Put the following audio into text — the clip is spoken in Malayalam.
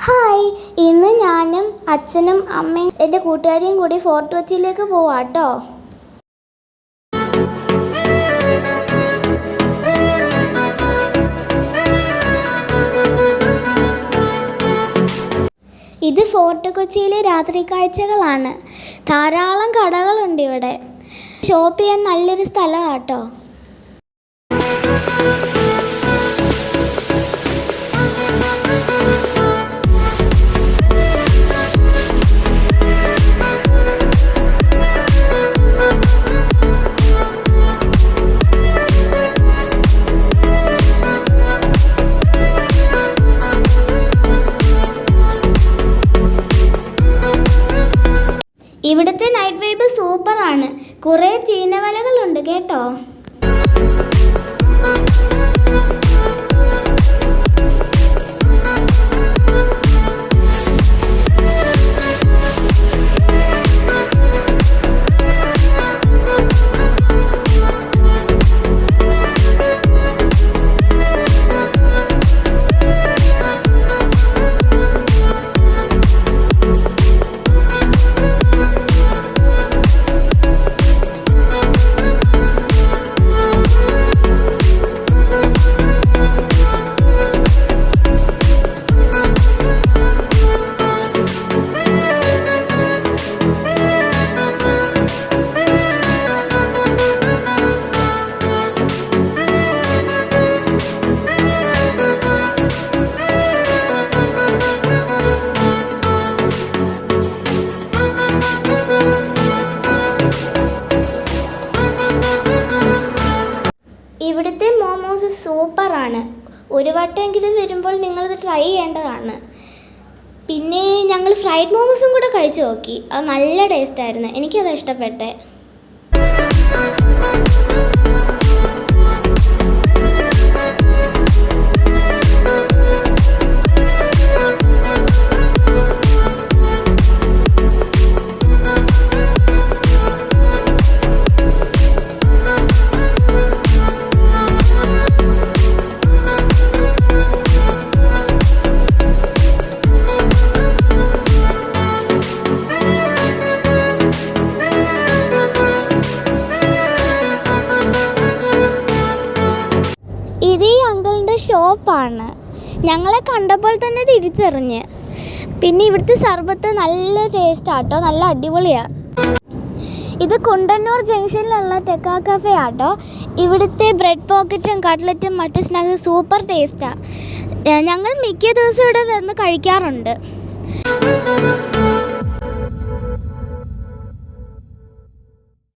ഹായ്, ഇന്ന് ഞാനും അച്ഛനും അമ്മയും എൻ്റെ കൂട്ടുകാരിയും കൂടി ഫോർട്ട് കൊച്ചിയിലേക്ക് പോവാട്ടോ. ഇത് ഫോർട്ട് കൊച്ചിയിലെ രാത്രി കാഴ്ചകളാണ്. ധാരാളം കടകളുണ്ട് ഇവിടെ. ഷോപ്പ് ചെയ്യാൻ നല്ലൊരു സ്ഥലമാട്ടോ. ഇവിടുത്തെ നൈറ്റ് വൈബ് സൂപ്പറാണ്. കുറേ ചീനവലകളുണ്ട് കേട്ടോ. ഇവിടുത്തെ മോമോസ് സൂപ്പറാണ്. ഒരു വട്ടമെങ്കിലും വരുമ്പോൾ നിങ്ങളിത് ട്രൈ ചെയ്യേണ്ടതാണ്. പിന്നെ ഞങ്ങൾ ഫ്രൈഡ് മോമോസും കൂടെ കഴിച്ചു നോക്കി. അത് നല്ല ടേസ്റ്റായിരുന്നു. എനിക്കത് ഇഷ്ടപ്പെട്ടെ. ഇത് ഈ അങ്കിളിൻ്റെ ഷോപ്പാണ്. ഞങ്ങളെ കണ്ടപ്പോൾ തന്നെ തിരിച്ചറിഞ്ഞ്. പിന്നെ ഇവിടുത്തെ സർബത്ത് നല്ല ടേസ്റ്റാട്ടോ, നല്ല അടിപൊളിയാണ്. ഇത് കുണ്ടന്നൂർ ജംഗ്ഷനിലുള്ള ടെക്ക കഫേ ആട്ടോ. ഇവിടുത്തെ ബ്രെഡ് പോക്കറ്റും കട്ട്ലറ്റും മറ്റ് സ്നാക്സും സൂപ്പർ ടേസ്റ്റാണ്. ഞങ്ങൾ മിക്ക ദിവസവും ഇവിടെ വന്ന് കഴിക്കാറുണ്ട്.